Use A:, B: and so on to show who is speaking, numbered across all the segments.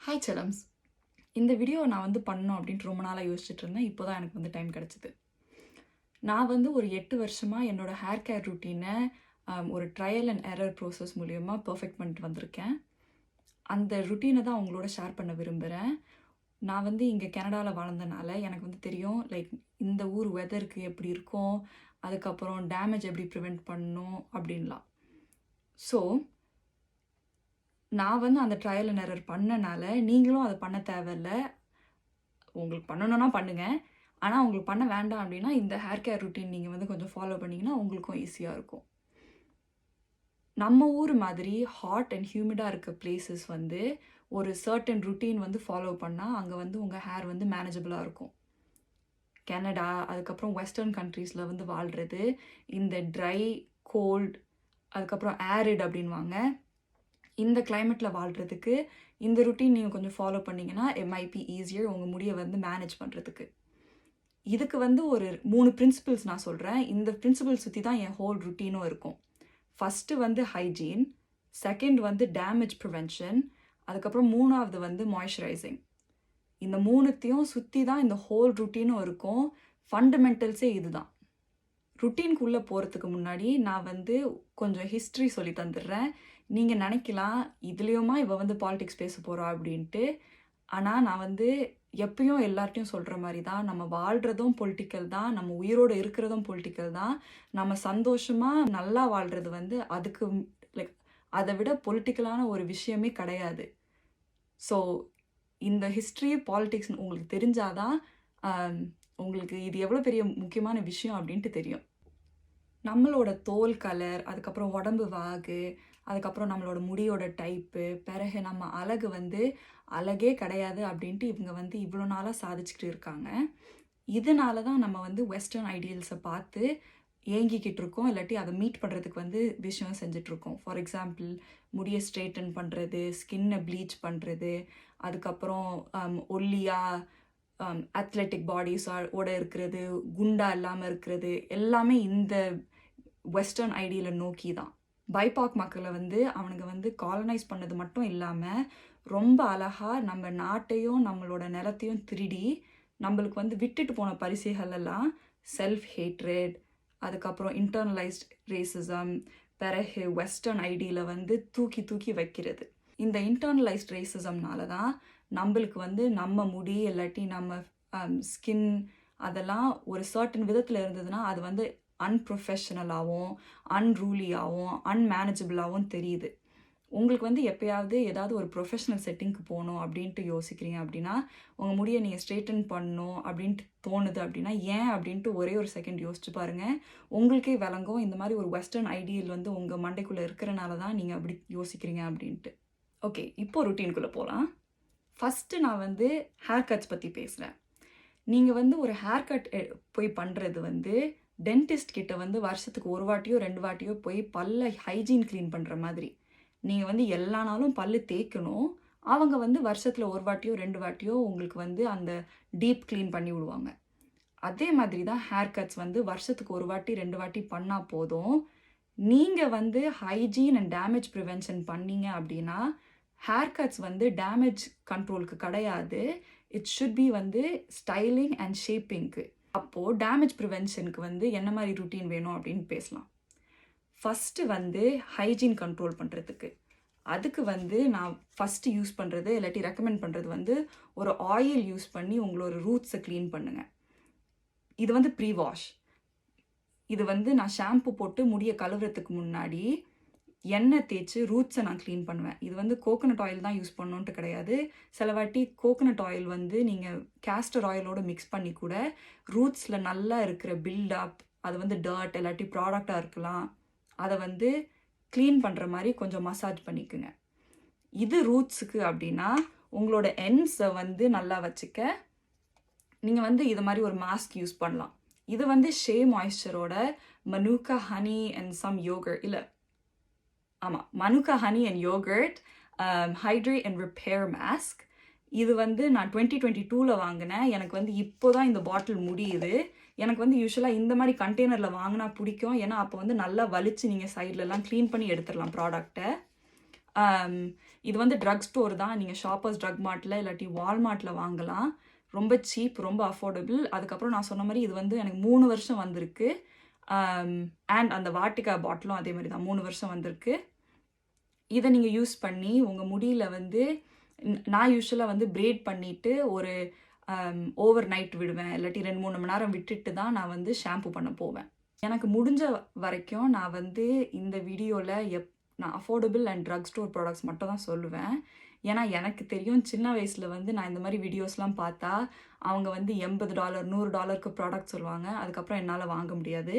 A: Hi செலம்ஸ். இந்த video நான் பண்ணணும் அப்படின்ட்டு ரொம்ப நாளாக யோசிச்சுட்டு இருந்தேன். இப்போ தான் எனக்கு டைம் கிடச்சிது. நான் ஒரு 8 வருஷமாக என்னோட ஹேர் கேர் ரூட்டீனை ஒரு ட்ரையல் அண்ட் எரர் ப்ரோசஸ் மூலிமா பர்ஃபெக்ட் பண்ணிட்டு வந்திருக்கேன். அந்த ருட்டீனை தான் அவங்களோட ஷேர் பண்ண விரும்புகிறேன். நான் இங்கே கனடாவில் வாழ்ந்தனால எனக்கு தெரியும் இந்த ஊர் வெதருக்கு எப்படி இருக்கும், அதுக்கப்புறம் டேமேஜ் எப்படி ப்ரிவெண்ட் பண்ணணும் அப்படின்லாம். ஸோ நான் அந்த ட்ரையல் அண்ட் எரர் பண்ணனால நீங்களும் அதை பண்ண தேவையில்ல. உங்களுக்கு பண்ணணும்னா பண்ணுங்கள், ஆனால் உங்களுக்கு பண்ண வேண்டாம் அப்படின்னா இந்த ஹேர் கேர் ருட்டீன் நீங்கள் கொஞ்சம் ஃபாலோ பண்ணிங்கன்னா உங்களுக்கும் ஈஸியாக இருக்கும். நம்ம ஊர் மாதிரி ஹாட் அண்ட் ஹியூமிடாக இருக்க பிளேசஸ் ஒரு சர்டன் ருட்டீன் ஃபாலோ பண்ணால் அங்கே உங்கள் ஹேர் மேனேஜபிளாக இருக்கும். கனடா அதுக்கப்புறம் வெஸ்டர்ன் கண்ட்ரீஸில் வாழ்கிறது இந்த ட்ரை கோல்ட் அதுக்கப்புறம் ஏரிட் அப்படின்வாங்க. இந்த கிளைமேட்டில் வாழ்கிறதுக்கு இந்த ருட்டீன் நீங்கள் கொஞ்சம் ஃபாலோ பண்ணிங்கன்னா இட் மைட் பி ஈஸியர் உங்கள் முடியை மேனேஜ் பண்ணுறதுக்கு. இதுக்கு ஒரு 3 பிரின்சிபிள்ஸ் நான் சொல்கிறேன். இந்த பிரின்சிபிள் சுற்றி தான் என் ஹோல் ருட்டீனும் இருக்கும். First hygiene, second damage prevention, அதுக்கப்புறம் 3வது மாய்ஸ்சரைசிங். இந்த 3த்தையும் சுற்றி தான் இந்த ஹோல் ருட்டீனும் இருக்கும். ஃபண்டமெண்டல்ஸே இது தான். ருட்டீனுக்குள்ளே போகிறதுக்கு முன்னாடி நான் கொஞ்சம் ஹிஸ்ட்ரி சொல்லி தந்துடுறேன். நீங்கள் நினைக்கலாம் இதுலேயுமா இவ பாலிடிக்ஸ் பேச போகிறா அப்படின்ட்டு. ஆனால் நான் எப்பயும் எல்லார்ட்டையும் சொல்கிற மாதிரி தான், நம்ம வாழ்கிறதும் பொலிட்டிக்கல் தான், நம்ம உயிரோடு இருக்கிறதும் பொலிட்டிக்கல் தான். நம்ம சந்தோஷமாக நல்லா வாழ்கிறது அதுக்கு அதை விட பொலிட்டிக்கலான ஒரு விஷயமே கிடையாது. ஸோ இந்த ஹிஸ்ட்ரி பாலிடிக்ஸ் உங்களுக்கு தெரிஞ்சாதான் உங்களுக்கு இது எவ்வளோ பெரிய முக்கியமான விஷயம் அப்படின்ட்டு தெரியும். நம்மளோட தோல் கலர், அதுக்கப்புறம் உடம்பு வாகு, அதுக்கப்புறம் நம்மளோட முடியோட டைப்பு, பிறகு நம்ம அழகு அழகே கிடையாது அப்படின்ட்டு இவங்க இவ்வளோ நாளாக சாதிச்சுக்கிட்டு இருக்காங்க. இதனால தான் நம்ம வெஸ்டர்ன் ஐடியல்ஸை பார்த்து ஏங்கிக்கிட்டு இருக்கோம், இல்லாட்டி அதை மீட் பண்ணுறதுக்கு விஷயம் செஞ்சிட்ருக்கோம். ஃபார் எக்ஸாம்பிள் முடியை ஸ்ட்ரெயிட்டன் பண்ணுறது, ஸ்கின்னை ப்ளீச் பண்ணுறது, அதுக்கப்புறம் ஒல்லியாக அத்லெட்டிக் பாடிஸோட இருக்கிறது, குண்டா இல்லாமல் இருக்கிறது, எல்லாமே இந்த வெஸ்டர்ன் ஐடியலை நோக்கி தான். பைபாக் மக்களை அவனுங்க காலனைஸ் பண்ணது மட்டும் இல்லாமல் ரொம்ப அழகாக நம்ம நாட்டையும் நம்மளோட நிலத்தையும் திருடி நம்மளுக்கு விட்டுட்டு போன பரிசுகள் எல்லாம் செல்ஃப் ஹேட்ரட், அதுக்கப்புறம் இன்டர்னலைஸ்ட் ரேசிசம், பிறகு வெஸ்டர்ன் ஐடியில் தூக்கி தூக்கி வைக்கிறது. இந்த இன்டர்னலைஸ்ட் ரேசிசம்னால தான் நம்மளுக்கு நம்ம முடி இல்லாட்டி நம்ம ஸ்கின் அதெல்லாம் ஒரு சர்டன் விதத்தில் இருந்ததுன்னா அது அன்ப்ரொஃபஷனலாகவும் அன்ரூலியாகவும் அன்மேனேஜபிளாகவும் தெரியுது. உங்களுக்கு எப்போயாவது ஏதாவது ஒரு ப்ரொஃபஷனல் செட்டிங்க்கு போகணும் அப்படின்ட்டு யோசிக்கிறீங்க அப்படின்னா, உங்கள் முடியை நீங்கள் ஸ்ட்ரெயிட்டன் பண்ணணும் அப்படின்ட்டு தோணுது அப்படின்னா ஏன் அப்படின்ட்டு ஒரே ஒரு செகண்ட் யோசிச்சு பாருங்கள். உங்களுக்கே விளங்கும் இந்த மாதிரி ஒரு வெஸ்டர்ன் ஐடியல் உங்கள் மண்டைக்குள்ளே இருக்கிறனால தான் நீங்கள் அப்படி யோசிக்கிறீங்க அப்படின்ட்டு. ஓகே, இப்போ ருட்டீனுக்குள்ளே போகலாம். ஃபஸ்ட்டு நான் ஹேர் கட்ஸ் பற்றி பேசுகிறேன். நீங்கள் ஒரு ஹேர் கட் போய் பண்ணுறது டென்டிஸ்ட் கிட்ட வருஷத்துக்கு 1 வாட்டியோ 2 வாட்டியோ போய் பல்ல ஹைஜீன் க்ளீன் பண்ணுற மாதிரி. நீங்கள் எல்லா நாளும் பல்லு தேய்க்கணும். அவங்க வருஷத்தில் 1 வாட்டியோ 2 வாட்டியோ உங்களுக்கு அந்த டீப் க்ளீன் பண்ணி விடுவாங்க. அதே மாதிரி தான் ஹேர் கட்ஸ் வருஷத்துக்கு 1 வாட்டி 2 வாட்டி பண்ணால் போதும். நீங்கள் ஹைஜீன் அண்ட் டேமேஜ் ப்ரிவென்ஷன் பண்ணீங்க அப்படின்னா ஹேர் கட்ஸ் டேமேஜ் கண்ட்ரோலுக்கு கிடையாது. It should be styling and ஷேப்பிங்க்கு. அப்போது டேமேஜ் ப்ரிவென்ஷனுக்கு என்ன மாதிரி ருட்டீன் வேணும் அப்படின்னு பேசலாம். ஃபஸ்ட்டு ஹைஜீன் கண்ட்ரோல் பண்ணுறதுக்கு அதுக்கு நான் ஃபஸ்ட்டு யூஸ் பண்ணுறது இல்லாட்டி ரெக்கமெண்ட் பண்ணுறது ஒரு ஆயில் யூஸ் பண்ணி உங்களோட ரூட்ஸை க்ளீன் பண்ணுங்கள். இது ப்ரீ வாஷ். இது நான் ஷாம்பு போட்டு முடியை கழுவுறதுக்கு முன்னாடி எண்ணெய் தேய்ச்சி ரூட்ஸை நான் க்ளீன் பண்ணுவேன். இது கோகோனட் ஆயில் தான் யூஸ் பண்ணணுன்ட்டு கிடையாது. சில வாட்டி கோகோனட் ஆயில் நீங்கள் கேஸ்டர் ஆயிலோடு மிக்ஸ் பண்ணி கூட ரூட்ஸில் நல்லா இருக்கிற பில்டப், அது டர்ட் இல்லாட்டி ப்ராடக்டாக இருக்கலாம், அதை க்ளீன் பண்ணுற மாதிரி கொஞ்சம் மசாஜ் பண்ணிக்குங்க. இது ரூட்ஸுக்கு அப்படின்னா உங்களோட எண்ட்ஸை நல்லா வச்சுக்க நீங்கள் இது மாதிரி ஒரு மாஸ்க் யூஸ் பண்ணலாம். இது ஷே மாய்ஸ்சரோட manuka honey and some yogurt, இல்லை ஆமாம், manuka honey and yogurt hydrate and repair mask. இது நான் 2022 வாங்கினேன். எனக்கு இப்போ தான் இந்த பாட்டில் முடியுது. எனக்கு யூஸ்வலாக இந்த மாதிரி கண்டெய்னரில் வாங்கினா பிடிக்கும். ஏன்னா அப்போ நல்லா வலிச்சு நீங்கள் சைட்லலாம் க்ளீன் பண்ணி எடுத்துடலாம் ப்ராடக்டை. இது வந்து ட்ரக் ஸ்டோர் தான். நீங்கள் ஷாப்பர்ஸ் ட்ரக் மார்ட்டில் இல்லாட்டி வால்மார்ட்டில் வாங்கலாம். ரொம்ப சீப், ரொம்ப அஃபோர்டபுள். அதுக்கப்புறம் நான் சொன்ன மாதிரி இது வந்து எனக்கு 3 வருஷம் வந்திருக்கு. அண்ட் அந்த வாட்டிகா பாட்டிலும் அதே மாதிரி தான் 3 வருஷம் வந்திருக்கு. இதை நீங்கள் யூஸ் பண்ணி உங்கள் முடியில் வந்து நான் யூஸ்வலாக வந்து பிரேட் பண்ணிவிட்டு ஒரு ஓவர் நைட் விடுவேன், இல்லாட்டி 2-3 மணி நேரம் விட்டுட்டு தான் நான் வந்து ஷாம்பு பண்ண போவேன். எனக்கு முடிஞ்ச வரைக்கும் நான் வந்து இந்த வீடியோவில் நான் affordable and drug store products மட்டும் தான் சொல்லுவேன். ஏன்னா எனக்கு தெரியும் சின்ன வயசில் வந்து நான் இந்த மாதிரி வீடியோஸ்லாம் பார்த்தா அவங்க வந்து $80 $100க்கு ப்ராடக்ட் சொல்லுவாங்க. அதுக்கப்புறம் என்னால் வாங்க முடியாது.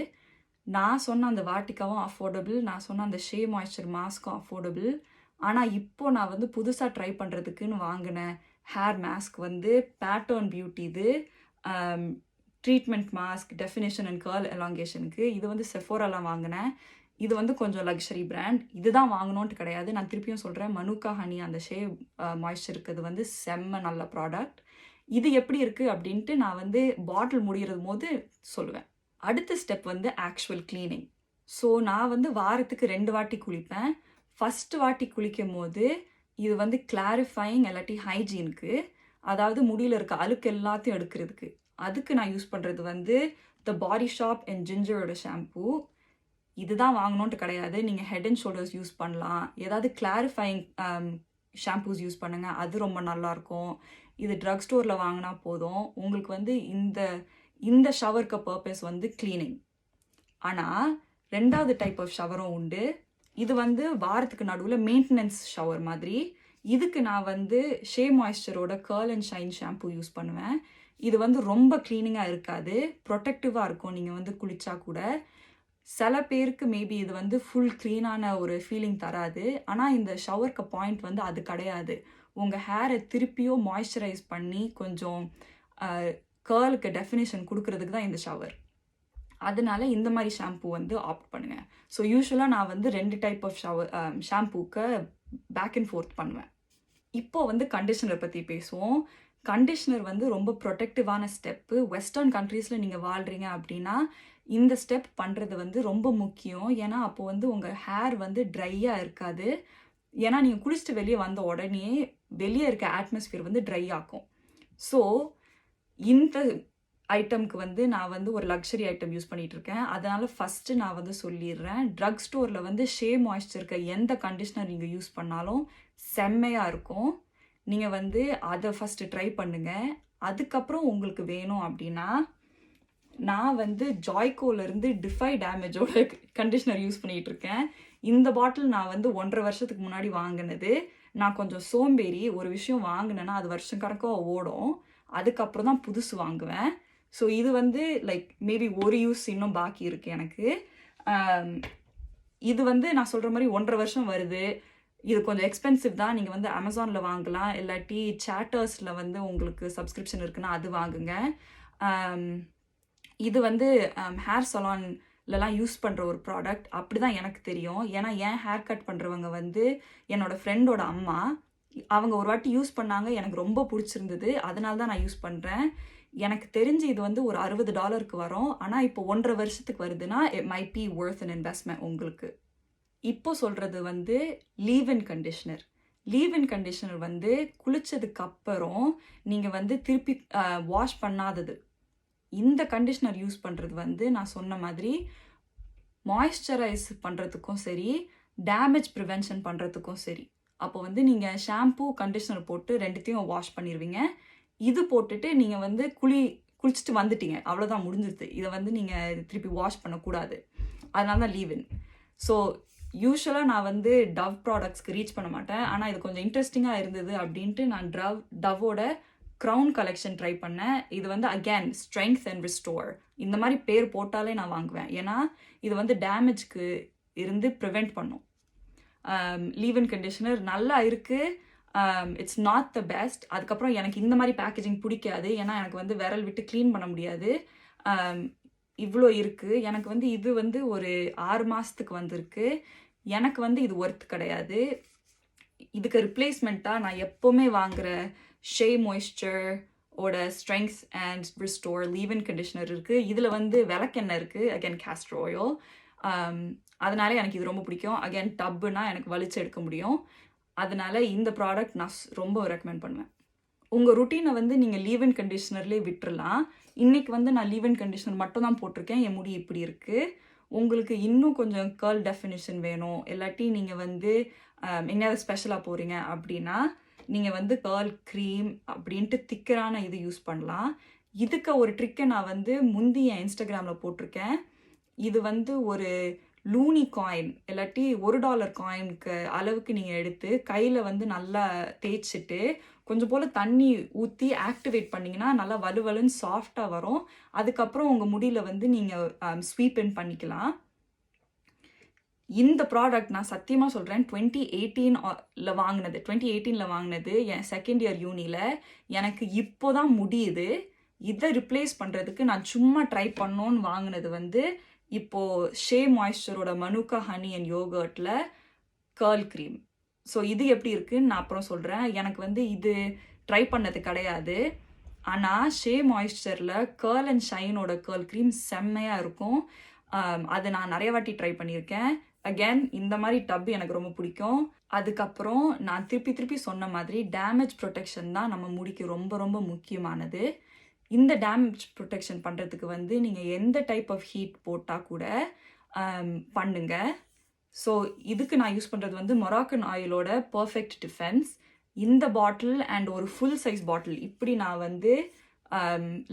A: நான் சொன்ன அந்த வாட்டிக்காவும் அஃபோர்டபுள், நான் சொன்ன அந்த ஷே மாய்ஸ்சர் மாஸ்க்கும் அஃபோர்டபுள். ஆனால் இப்போது நான் வந்து புதுசாக ட்ரை பண்ணுறதுக்குன்னு வாங்கினேன் ஹேர் மாஸ்க் வந்து பேட்டர்ன் பியூட்டி. இது treatment mask definition and curl எலாங்கேஷனுக்கு. இது வந்து செஃபோராலாம் வாங்கினேன். இது வந்து கொஞ்சம் லக்ஸரி பிராண்ட். இதுதான் வாங்கணுன்ட்டு கிடையாது. நான் திருப்பியும் சொல்கிறேன், மனுக்கா ஹனி அந்த ஷே மாய்ஸ்சருக்கு இது வந்து செம்ம நல்ல ப்ராடக்ட். இது எப்படி இருக்குது அப்படின்ட்டு நான் வந்து பாட்டில் முடிகிறது போது சொல்லுவேன். அடுத்த ஸ்டெப் வந்து ஆக்சுவல் க்ளீனிங். ஸோ நான் வந்து வாரத்துக்கு 2 வாட்டி குளிப்பேன். ஃபஸ்ட்டு வாட்டி குளிக்கும் போது இது வந்து கிளாரிஃபையிங் இல்லாட்டி ஹைஜீனுக்கு, அதாவது முடியில் இருக்க அழுக்கு எல்லாத்தையும் எடுக்கிறதுக்கு. அதுக்கு நான் யூஸ் பண்ணுறது வந்து த பாடி ஷாப் அண்ட் ஜிஞ்சரோட ஷாம்பூ. இதுதான் வாங்கணுன்ட்டு கிடையாது. நீங்கள் ஹெட் அண்ட் ஷோல்டர்ஸ் யூஸ் பண்ணலாம். ஏதாவது கிளாரிஃபையிங் ஷாம்பூஸ் யூஸ் பண்ணுங்கள், அது ரொம்ப நல்லாயிருக்கும். இது ட்ரக் ஸ்டோரில் வாங்கினா போதும். உங்களுக்கு வந்து இந்த ஷவருக்கு பர்பஸ் வந்து க்ளீனிங். ஆனால் 2வது டைப் ஆஃப் ஷவரும் உண்டு. இது வந்து வாரத்துக்கு நடுவில் மெயின்டெனன்ஸ் ஷவர் மாதிரி. இதுக்கு நான் வந்து ஷே மாய்ஸ்சரோட curl and shine shampoo use பண்ணுவேன். இது வந்து ரொம்ப க்ளீனிங்காக இருக்காது, ப்ரொடெக்டிவாக இருக்கும் நீங்கள் வந்து குளிச்சா கூட. சில பேருக்கு மேபி இது வந்து ஃபுல் க்ளீனான ஒரு ஃபீலிங் தராது. ஆனால் இந்த ஷவருக்கு பாயிண்ட் வந்து அது கிடையாது. உங்கள் ஹேரை திருப்பியும் மாய்ஸ்சரைஸ் பண்ணி கொஞ்சம் கர்லுக்கு டெஃபினேஷன் கொடுக்கறதுக்கு தான் இந்த ஷவர். அதனால இந்த மாதிரி ஷாம்பூ வந்து ஆப்ட் பண்ணுங்கள். ஸோ யூஸ்வலாக நான் வந்து 2 டைப் ஆஃப் ஷாம்பூக்கு பேக் அண்ட் ஃபோர்த் பண்ணுவேன். இப்போது வந்து கண்டிஷனர் பற்றி பேசுவோம். கண்டிஷனர் வந்து ரொம்ப ப்ரொடெக்டிவான ஸ்டெப்பு. வெஸ்டர்ன் கண்ட்ரீஸில் நீங்கள் வாழ்கிறீங்க அப்படின்னா இந்த ஸ்டெப் பண்ணுறது வந்து ரொம்ப முக்கியம். ஏன்னா அப்போது வந்து உங்கள் ஹேர் வந்து ட்ரையாக இருக்காது. ஏன்னா நீங்கள் குளிச்சுட்டு வெளியே வந்த உடனே வெளியே இருக்க அட்மாஸ்பியர் வந்து ட்ரை ஆகும். ஸோ இந்த ஐட்டம்க்கு வந்து நான் வந்து ஒரு லக்ஸரி ஐட்டம் யூஸ் பண்ணிகிட்ருக்கேன். அதனால் ஃபஸ்ட்டு நான் வந்து சொல்லிடுறேன், ட்ரக் ஸ்டோரில் வந்து ஷே மாய்ஸ்சருக்கு எந்த கண்டிஷ்னர் நீங்கள் யூஸ் பண்ணாலும் செம்மையாக இருக்கும். நீங்கள் வந்து அதை ஃபஸ்ட்டு ட்ரை பண்ணுங்கள். அதுக்கப்புறம் உங்களுக்கு வேணும் அப்படின்னா நான் வந்து ஜாய்கோலேருந்து டிஃபை டேமேஜோட கண்டிஷ்னர் யூஸ் பண்ணிகிட்ருக்கேன். இந்த பாட்டில் நான் வந்து 1.5 வருஷத்துக்கு முன்னாடி வாங்கினது. நான் கொஞ்சம் சோம்பேறி, ஒரு விஷயம் வாங்கினேன்னா அது வருஷம் கணக்காக ஓடும், அதுக்கப்புறம் தான் புதுசு வாங்குவேன். ஸோ இது வந்து லைக் மேபி ஒரு யூஸ் இன்னும் பாக்கி இருக்குது எனக்கு. இது வந்து நான் சொல்கிற மாதிரி 1.5 வருஷம் வருது. இது கொஞ்சம் எக்ஸ்பென்சிவ் தான். நீங்கள் வந்து அமேசானில் வாங்கலாம், இல்லாட்டி சாட்டர்ஸில் வந்து உங்களுக்கு சப்ஸ்கிரிப்ஷன் இருக்குன்னா அது வாங்குங்க. இது வந்து ஹேர் சலான்லலாம் யூஸ் பண்ணுற ஒரு ப்ராடக்ட் அப்படி தான் எனக்கு தெரியும். ஏன்னா என் ஹேர் கட் பண்ணுறவங்க வந்து என்னோடய ஃப்ரெண்டோட அம்மா. அவங்க ஒரு வாட்டி யூஸ் பண்ணாங்க, எனக்கு ரொம்ப பிடிச்சிருந்தது, அதனால தான் நான் யூஸ் பண்ணுறேன். எனக்கு தெரிஞ்சு இது வந்து ஒரு $60க்கு வரும். ஆனால் இப்போ 1.5 வருஷத்துக்கு வருதுன்னா it might be worth an investment உங்களுக்கு. இப்போ சொல்கிறது வந்து leave in conditioner. Leave in conditioner வந்து குளித்ததுக்கு அப்புறம் நீங்கள் வந்து திருப்பி வாஷ் பண்ணாதது. இந்த கண்டிஷ்னர் யூஸ் பண்ணுறது வந்து நான் சொன்ன மாதிரி மாய்ஸ்சரைஸ் பண்ணுறதுக்கும் சரி, டேமேஜ் ப்ரிவென்ஷன் பண்ணுறதுக்கும் சரி. அப்போ வந்து நீங்கள் ஷாம்பூ கண்டிஷ்னர் போட்டு 2த்தையும் வாஷ் பண்ணிடுவீங்க. இது போட்டுட்டு நீங்கள் வந்து குளிச்சுட்டு வந்துட்டீங்க, அவ்வளோதான், முடிஞ்சிருது. இதை வந்து நீங்கள் திருப்பி வாஷ் பண்ணக்கூடாது. அதனால தான் லீவ் இன். ஸோ யூஸ்வலாக நான் வந்து டவ் ப்ராடக்ட்ஸ்க்கு ரீச் பண்ண மாட்டேன். ஆனால் இது கொஞ்சம் இன்ட்ரெஸ்டிங்காக இருந்தது அப்படின்ட்டு நான் டவ்வோட க்ரௌன் கலெக்ஷன் ட்ரை பண்ணேன். இது வந்து அகேன் ஸ்ட்ரெங்த் அண்ட் ரிஸ்டோர் இந்த மாதிரி பேர் போட்டாலே நான் வாங்குவேன். ஏன்னா இது வந்து டேமேஜ்க்கு இருந்து ப்ரிவெண்ட் பண்ணும். லீவ் இன் கண்டிஷனர் நல்லா இருக்குது. It's not the best. அதுக்கப்புறம் எனக்கு இந்த மாதிரி பேக்கேஜிங் பிடிக்காது. ஏன்னா எனக்கு வந்து விரல் விட்டு க்ளீன் பண்ண முடியாது. இவ்வளோ இருக்குது. எனக்கு வந்து இது வந்து ஒரு 6 மாதத்துக்கு வந்திருக்கு. எனக்கு வந்து இது ஒர்த் கிடையாது. இதுக்கு ரிப்ளேஸ்மெண்ட்டாக நான் எப்போவுமே வாங்குகிற ஷே மாய்ஸ்சர் ஓட strength and restore leave in conditioner இருக்குது. இதில் வந்து விளக்கெண்ணெய் இருக்குது, அகேன் castor oil. அதனால எனக்கு இது ரொம்ப பிடிக்கும். அகேன் டப்புனா எனக்கு வலிச்சு எடுக்க முடியும். அதனால இந்த ப்ராடக்ட் நான் ரொம்ப ரெக்கமெண்ட் பண்ணுவேன். உங்கள் ருட்டீனை வந்து நீங்கள் லீவ் இன் கண்டிஷனர்லேயே விட்டுறலாம். இன்றைக்கி வந்து நான் லீவ் இன் கண்டிஷனர் மட்டும் தான் போட்டிருக்கேன். என் முடி இப்படி இருக்குது. உங்களுக்கு இன்னும் கொஞ்சம் கேர்ள் டெஃபினிஷன் வேணும், இல்லாட்டி நீங்கள் வந்து எங்கேயாவது ஸ்பெஷலாக போகிறீங்க அப்படின்னா நீங்கள் வந்து கேர்ள் க்ரீம் அப்படின்ட்டு திக்கரான இது யூஸ் பண்ணலாம். இதுக்கு ஒரு ட்ரிக்கை நான் வந்து முந்தி என் இன்ஸ்டாகிராமில் போட்டிருக்கேன். இது வந்து ஒரு லூனி காயின் இல்லாட்டி $1 காயினுக்கு அளவுக்கு நீங்கள் எடுத்து கையில் வந்து நல்லா தேய்ச்சிட்டு கொஞ்சம் போல் தண்ணி ஊற்றி ஆக்டிவேட் பண்ணிங்கன்னா நல்லா வலுவலுன்னு சாஃப்டாக வரும். அதுக்கப்புறம் உங்கள் முடியில் வந்து நீங்கள் ஸ்வீப் இன் பண்ணிக்கலாம். இந்த ப்ராடக்ட் நான் சத்தியமாக சொல்கிறேன், 2018 வாங்கினது என் செகண்ட் இயர் யூனியில். எனக்கு இப்போ தான் முடியுது. இதை ரிப்ளேஸ் பண்ணுறதுக்கு நான் சும்மா ட்ரை பண்ணோன்னு வாங்கினது வந்து இப்போது ஷே மாய்ஸ்சரோட மனுக்கா ஹனி அண்ட் யோகர்ட்டில் கேர்ள் க்ரீம். ஸோ இது எப்படி இருக்குன்னு நான் அப்புறம் சொல்கிறேன். எனக்கு வந்து இது ட்ரை பண்ணது கிடையாது. ஆனால் ஷே மாய்ஸ்சரில் கேர்ள் அண்ட் ஷைனோட கேர்ள் க்ரீம் செம்மையாக இருக்கும். அது நான் நிறைய வாட்டி ட்ரை பண்ணியிருக்கேன். அகேன் இந்த மாதிரி டப் எனக்கு ரொம்ப பிடிக்கும். அதுக்கப்புறம் நான் திருப்பி சொன்ன மாதிரி டேமேஜ் ப்ரொடெக்ஷன் தான் நம்ம முடிக்கு ரொம்ப ரொம்ப முக்கியமானது. இந்த டேமேஜ் ப்ரொடெக்ஷன் பண்ணுறதுக்கு வந்து நீங்கள் எந்த டைப் ஆஃப் ஹீட் போட்டால் கூட பண்ணுங்க. ஸோ இதுக்கு நான் யூஸ் பண்ணுறது வந்து மொராக்கன் ஆயிலோட பர்ஃபெக்ட் டிஃபென்ஸ். இந்த பாட்டில் அண்ட் ஒரு ஃபுல் சைஸ் பாட்டில் இப்படி நான் வந்து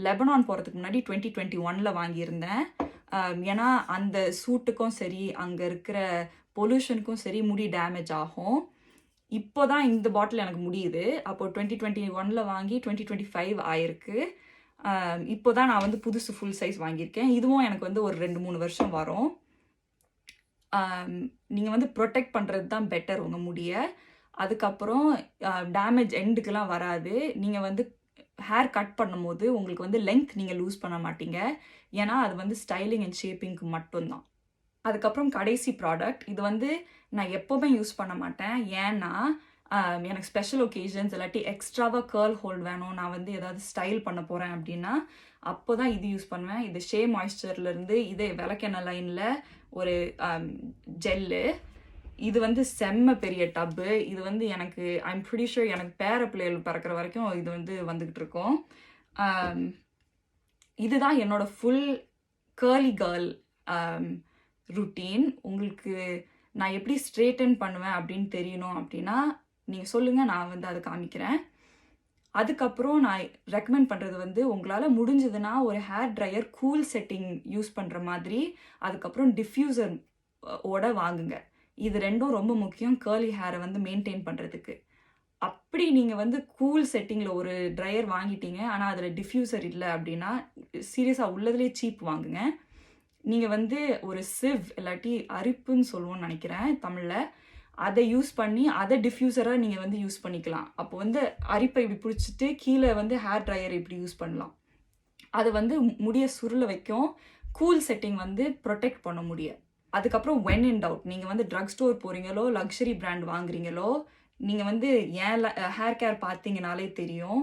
A: லெபனான் போகிறதுக்கு முன்னாடி 2021 வாங்கியிருந்தேன். ஏன்னா அந்த சூட்டுக்கும் சரி அங்கே இருக்கிற பொல்யூஷனுக்கும் சரி முடி டேமேஜ் ஆகும். இப்போ தான் இந்த பாட்டில் எனக்கு முடியுது. அப்போது 2021 வாங்கி 2025 ஆயிருக்கு. இப்போ தான் நான் வந்து புதுசு ஃபுல் சைஸ் வாங்கியிருக்கேன். இதுவும் எனக்கு வந்து ஒரு 2-3 வருஷம் வரும். நீங்கள் வந்து ப்ரொடெக்ட் பண்ணுறது தான் பெட்டர் உங்கள் முடியை. அதுக்கப்புறம் டேமேஜ் எண்டுக்கெலாம் வராது. நீங்கள் வந்து ஹேர் கட் பண்ணும்போது உங்களுக்கு வந்து லென்த் நீங்கள் லூஸ் பண்ண மாட்டீங்க. ஏன்னா அது வந்து ஸ்டைலிங் அண்ட் ஷேப்பிங்க்கு மட்டும்தான். அதுக்கப்புறம் கடைசி ப்ராடக்ட், இது வந்து நான் எப்போவுமே யூஸ் பண்ண மாட்டேன். ஏன்னா எனக்கு ஸ்பெஷல் ஒகேஷன்ஸ் இல்லாட்டி எக்ஸ்ட்ராவாக கேர்ள் ஹோல்ட் வேணும், நான் வந்து ஏதாவது ஸ்டைல் பண்ண போகிறேன் அப்படின்னா அப்போ தான் இது யூஸ் பண்ணுவேன். இது ஷே மாய்ஸ்சர்லேருந்து இதே விளக்கெண்ணெய் லைனில் ஒரு ஜெல்லு. இது வந்து செம்ம பெரிய டப்பு. இது வந்து எனக்கு ஐம் ப்ரிட்டி ஷூர் எனக்கு பேர பிள்ளைகள் பிறக்கிற வரைக்கும் இது வந்து வந்துக்கிட்டு இருக்கோம். இதுதான் என்னோட ஃபுல் கேர்லி கேர்ள் ருட்டீன். உங்களுக்கு நான் எப்படி ஸ்ட்ரெயிட்டன் பண்ணுவேன் அப்படின்னு தெரியணும் அப்படின்னா நீங்கள் சொல்லுங்கள், நான் வந்து அதை காமிக்கிறேன். அதுக்கப்புறம் நான் ரெக்கமெண்ட் பண்ணுறது வந்து உங்களால் முடிஞ்சதுன்னா ஒரு hair dryer cool setting use பண்ணுற மாதிரி, அதுக்கப்புறம் டிஃப்யூசர் ஓட வாங்குங்க. இது ரெண்டும் ரொம்ப முக்கியம் கேர்லி ஹேரை வந்து மெயின்டைன் பண்ணுறதுக்கு. அப்படி நீங்கள் வந்து கூல் செட்டிங்கில் ஒரு ட்ரையர் வாங்கிட்டீங்க ஆனால் அதில் டிஃப்யூசர் இல்லை அப்படின்னா சீரியஸாக உள்ளதுலேயே சீப் வாங்குங்க. நீங்கள் வந்து ஒரு சிவ் இல்லாட்டி அரிப்புன்னு சொல்லுவோன்னு நினைக்கிறேன் தமிழில், அதை யூஸ் பண்ணி அதை டிஃப்யூசராக நீங்கள் வந்து யூஸ் பண்ணிக்கலாம். அப்போ வந்து அரிப்பை இப்படி பிடிச்சிட்டு கீழே வந்து ஹேர் ட்ரையர் இப்படி யூஸ் பண்ணலாம். அது வந்து முடிய சுருள வைக்கும். கூல் செட்டிங் வந்து ப்ரொடெக்ட் பண்ண முடியும். அதுக்கப்புறம் when in doubt, நீங்கள் வந்து ட்ரக் ஸ்டோர் போகிறீங்களோ லக்ஸரி பிராண்ட் வாங்குறீங்களோ நீங்கள் வந்து ஏன் ஹேர் கேர் பார்த்தீங்கனாலே தெரியும்,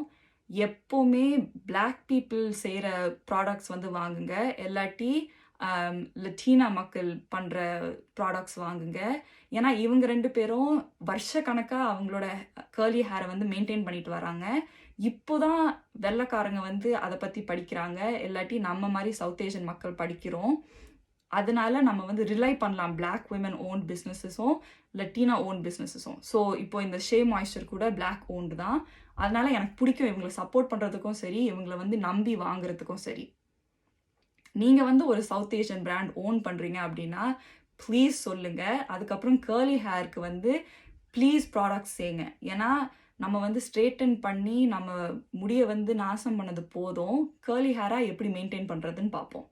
A: எப்போவுமே பிளாக் பீப்புள் செய்கிற ப்ராடக்ட்ஸ் வந்து வாங்குங்க. இல்லாட்டி லத்தீனா மக்கள் பண்ணுற ப்ராடக்ட்ஸ் வாங்குங்க. ஏன்னா இவங்க 2 பேரும் வருஷ கணக்காக அவங்களோட கேர்லி ஹேரை வந்து மெயின்டைன் பண்ணிட்டு வராங்க. இப்போ தான் வெள்ளைக்காரங்க வந்து அதை பற்றி படிக்கிறாங்க, இல்லாட்டி நம்ம மாதிரி சவுத் ஏஷியன் மக்கள் படிக்கிறோம். அதனால நம்ம வந்து ரிலை பண்ணலாம் பிளாக் விமன் ஓன் பிஸ்னஸஸும் லத்தீனா ஓன் பிஸ்னஸஸும். ஸோ இப்போ இந்த ஷே மாய்ஸ்சர் கூட பிளாக் ஓன்டு தான். அதனால எனக்கு பிடிக்கும் இவங்களை சப்போர்ட் பண்ணுறதுக்கும் சரி, இவங்களை வந்து நம்பி வாங்குறதுக்கும் சரி. நீங்கள் வந்து ஒரு சவுத் ஏஷியன் பிராண்ட் ஓன் பண்ணுறீங்க அப்படின்னா ப்ளீஸ் சொல்லுங்கள். அதுக்கப்புறம் கேர்லி ஹேருக்கு வந்து ப்ளீஸ் ப்ராடக்ட்ஸ் செய்யுங்க. ஏன்னா நம்ம வந்து ஸ்ட்ரெயிட்டன் பண்ணி நம்ம முடியை வந்து நாசம் பண்ணது போதும். கேர்லி ஹேராக எப்படி மெயின்டைன் பண்ணுறதுன்னு பார்ப்போம்.